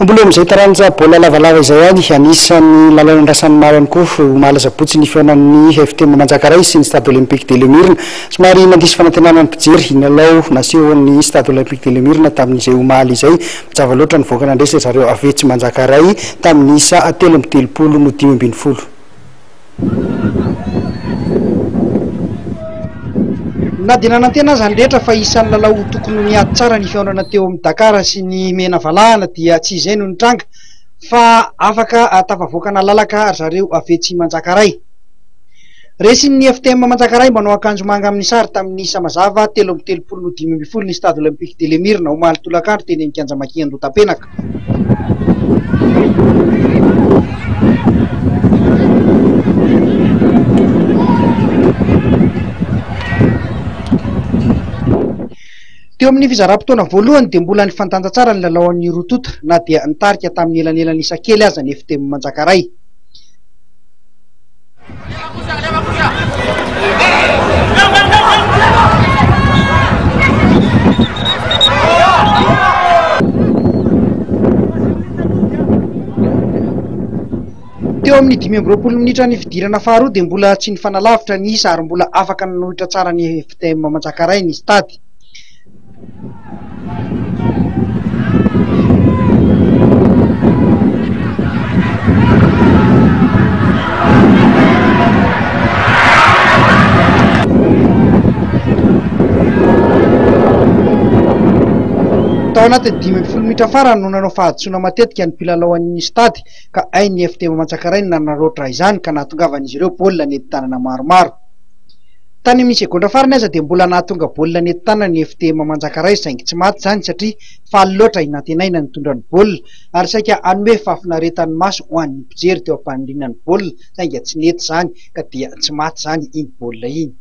Mbola amin'izay taranja baolina lavalava izay any anisan'ny lalana andrasan'ny maro ihany koa mahalaza-potsy ny fihaonan'ny FTM Manjakaray sy ny Stade Olympique de Lemirna. Somary mandisy fanantenana ny mpijery ilalao naseho ny Stade Olympique de Lemirna tamin'izay omaly izay mazava loatra ny voaka nandresy zareo avetsy Manjakaray tamin'ny isa 3:30 no 5:40. Na dia nanantena azy rehetra fa isan'ny lalao tokony miady tsara ny fihaonana teo amin'ny Dakar sy ny mena valahana dia tsy izay no nitranga fa afaka tafavoakana lalaka zareo avetsy Manjakaray. Resin'ny FTM Manjakaray manao akanjo manga amin'ny sary tamin'ny isa mazava 3:30 no 5:40 ny Stade Olympique de Lemirna omaly tolakandro teny Ankianjamaki Andotapenaka. Teo amin'ny fizara-potoana voalohany dia mbola nifantanja tsara ny lalaon'ny Rotota na dia nitarika tamin'ny elanelan'ny isa kely aza ny FTM Manjakaray. Teo amin'ny 5:20 minitra ny fidirana faharoa dia mbola tsy nifanalavitra ny isa ary mbola afaka nanohitra tsara ny FTM Manjakaray ny stady. Tao anatin'ny 5:20 minitra farany no nanao fahadisoana matetika ny mpilalao an'ny stady ka hainy FTM Manjakaray no nanaroatra izany ka nahatongavany ireo baolina nentim-tanana maromaro. Tany amin'ny segondra farany aza dia mbola nahatonga baolina nentim-tanana ny FTM Manjakaray saingy tsy maty izany satria faly loatra inantenaina ny tondra ny baolina ary saika hanome fahafinaretan'ny maso ho an'ny mpijery teo am-paniriana ny baolina saingy tsy nety izany ka dia tsy maty izany iny baolina iny.